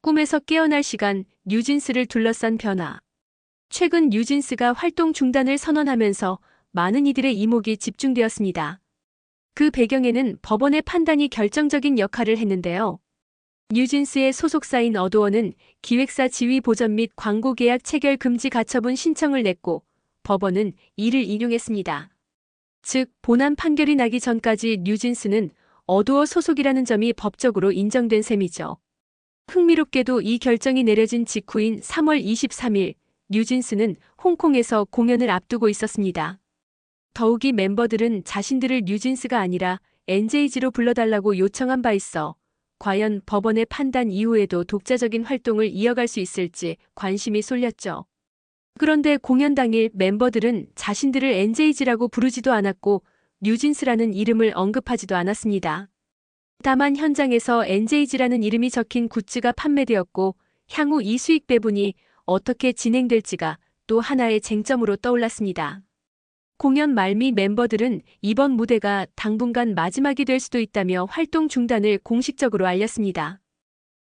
꿈에서 깨어날 시간, 뉴진스를 둘러싼 변화. 최근 뉴진스가 활동 중단을 선언하면서 많은 이들의 이목이 집중되었습니다. 그 배경에는 법원의 판단이 결정적인 역할을 했는데요. 뉴진스의 소속사인 어도어는 기획사 지위 보전 및 광고 계약 체결 금지 가처분 신청을 냈고 법원은 이를 인용했습니다. 즉, 본안 판결이 나기 전까지 뉴진스는 어도어 소속이라는 점이 법적으로 인정된 셈이죠. 흥미롭게도 이 결정이 내려진 직후인 3월 23일, 뉴진스는 홍콩에서 공연을 앞두고 있었습니다. 더욱이 멤버들은 자신들을 뉴진스가 아니라 NJG로 불러달라고 요청한 바 있어 과연 법원의 판단 이후에도 독자적인 활동을 이어갈 수 있을지 관심이 쏠렸죠. 그런데 공연 당일 멤버들은 자신들을 NJG라고 부르지도 않았고 뉴진스라는 이름을 언급하지도 않았습니다. 다만 현장에서 NJG라는 이름이 적힌 굿즈가 판매되었고 향후 이 수익 배분이 어떻게 진행될지가 또 하나의 쟁점으로 떠올랐습니다. 공연 말미 멤버들은 이번 무대가 당분간 마지막이 될 수도 있다며 활동 중단을 공식적으로 알렸습니다.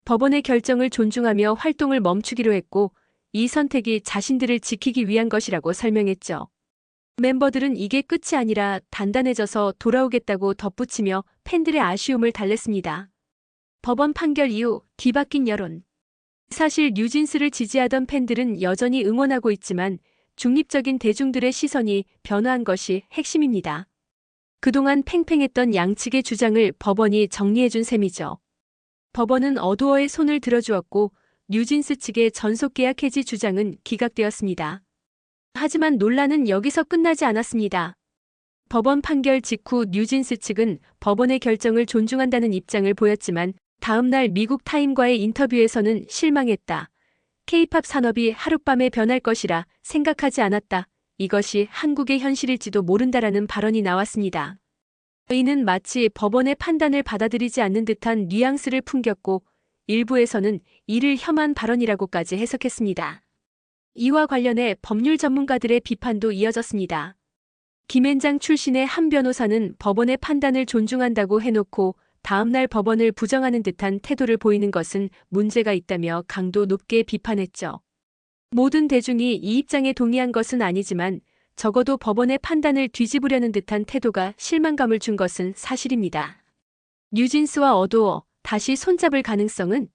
법원의 결정을 존중하며 활동을 멈추기로 했고 이 선택이 자신들을 지키기 위한 것이라고 설명했죠. 멤버들은 이게 끝이 아니라 단단해져서 돌아오겠다고 덧붙이며 팬들의 아쉬움을 달랬습니다. 법원 판결 이후 뒤바뀐 여론. 사실 뉴진스를 지지하던 팬들은 여전히 응원하고 있지만 중립적인 대중들의 시선이 변화한 것이 핵심입니다. 그동안 팽팽했던 양측의 주장을 법원이 정리해준 셈이죠. 법원은 어도어의 손을 들어주었고 뉴진스 측의 전속계약 해지 주장은 기각되었습니다. 하지만 논란은 여기서 끝나지 않았습니다. 법원 판결 직후 뉴진스 측은 법원의 결정을 존중한다는 입장을 보였지만 다음 날 미국 타임과의 인터뷰에서는 실망했다. K-팝 산업이 하룻밤에 변할 것이라 생각하지 않았다. 이것이 한국의 현실일지도 모른다라는 발언이 나왔습니다. 이는 마치 법원의 판단을 받아들이지 않는 듯한 뉘앙스를 풍겼고 일부에서는 이를 혐한 발언이라고까지 해석했습니다. 이와 관련해 법률 전문가들의 비판도 이어졌습니다. 김앤장 출신의 한 변호사는 법원의 판단을 존중한다고 해놓고 다음날 법원을 부정하는 듯한 태도를 보이는 것은 문제가 있다며 강도 높게 비판했죠. 모든 대중이 이 입장에 동의한 것은 아니지만 적어도 법원의 판단을 뒤집으려는 듯한 태도가 실망감을 준 것은 사실입니다. 뉴진스와 어도어, 다시 손잡을 가능성은?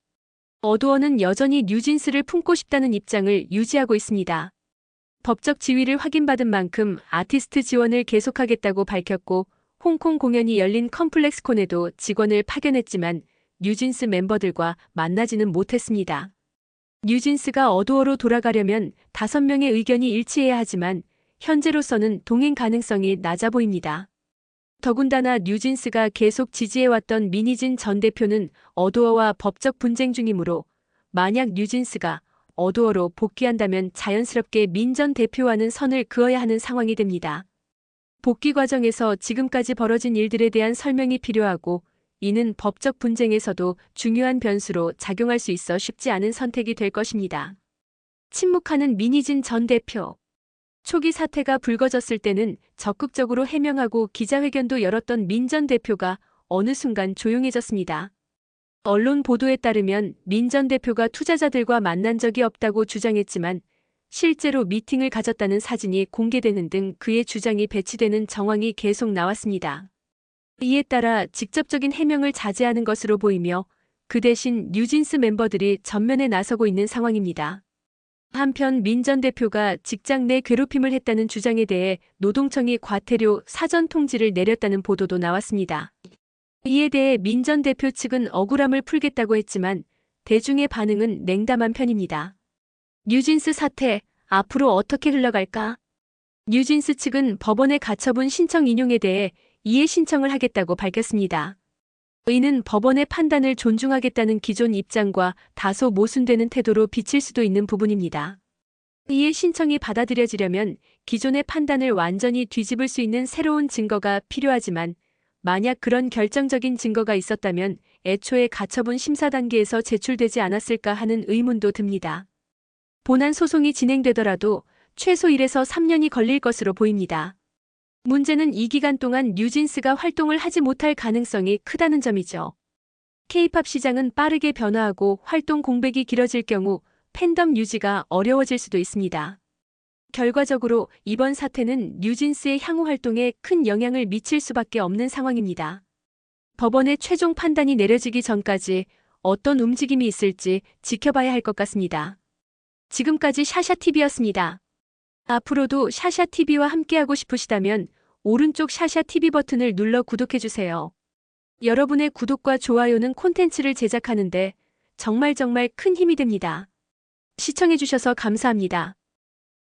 어도어는 여전히 뉴진스를 품고 싶다는 입장을 유지하고 있습니다. 법적 지위를 확인받은 만큼 아티스트 지원을 계속하겠다고 밝혔고 홍콩 공연이 열린 컴플렉스콘에도 직원을 파견했지만 뉴진스 멤버들과 만나지는 못했습니다. 뉴진스가 어도어로 돌아가려면 5명의 의견이 일치해야 하지만 현재로서는 동행 가능성이 낮아 보입니다. 더군다나 뉴진스가 계속 지지해왔던 민희진 전 대표는 어도어와 법적 분쟁 중이므로 만약 뉴진스가 어도어로 복귀한다면 자연스럽게 민 전 대표와는 선을 그어야 하는 상황이 됩니다. 복귀 과정에서 지금까지 벌어진 일들에 대한 설명이 필요하고 이는 법적 분쟁에서도 중요한 변수로 작용할 수 있어 쉽지 않은 선택이 될 것입니다. 침묵하는 민희진 전 대표. 초기 사태가 불거졌을 때는 적극적으로 해명하고 기자회견도 열었던 민 전 대표가 어느 순간 조용해졌습니다. 언론 보도에 따르면 민 전 대표가 투자자들과 만난 적이 없다고 주장했지만 실제로 미팅을 가졌다는 사진이 공개되는 등 그의 주장이 배치되는 정황이 계속 나왔습니다. 이에 따라 직접적인 해명을 자제하는 것으로 보이며 그 대신 뉴진스 멤버들이 전면에 나서고 있는 상황입니다. 한편 민 전 대표가 직장 내 괴롭힘을 했다는 주장에 대해 노동청이 과태료 사전 통지를 내렸다는 보도도 나왔습니다. 이에 대해 민 전 대표 측은 억울함을 풀겠다고 했지만 대중의 반응은 냉담한 편입니다. 뉴진스 사태, 앞으로 어떻게 흘러갈까? 뉴진스 측은 법원의 가처분 신청 인용에 대해 이해 신청을 하겠다고 밝혔습니다. 이는 법원의 판단을 존중하겠다는 기존 입장과 다소 모순되는 태도로 비칠 수도 있는 부분입니다. 이해 신청이 받아들여지려면 기존의 판단을 완전히 뒤집을 수 있는 새로운 증거가 필요하지만 만약 그런 결정적인 증거가 있었다면 애초에 가처분 심사 단계에서 제출되지 않았을까 하는 의문도 듭니다. 본안 소송이 진행되더라도 최소 1에서 3년이 걸릴 것으로 보입니다. 문제는 이 기간 동안 뉴진스가 활동을 하지 못할 가능성이 크다는 점이죠. K-팝 시장은 빠르게 변화하고 활동 공백이 길어질 경우 팬덤 유지가 어려워질 수도 있습니다. 결과적으로 이번 사태는 뉴진스의 향후 활동에 큰 영향을 미칠 수밖에 없는 상황입니다. 법원의 최종 판단이 내려지기 전까지 어떤 움직임이 있을지 지켜봐야 할 것 같습니다. 지금까지 샤샤TV였습니다. 앞으로도 샤샤TV와 함께하고 싶으시다면 오른쪽 샤샤TV 버튼을 눌러 구독해주세요. 여러분의 구독과 좋아요는 콘텐츠를 제작하는데 정말 큰 힘이 됩니다. 시청해주셔서 감사합니다.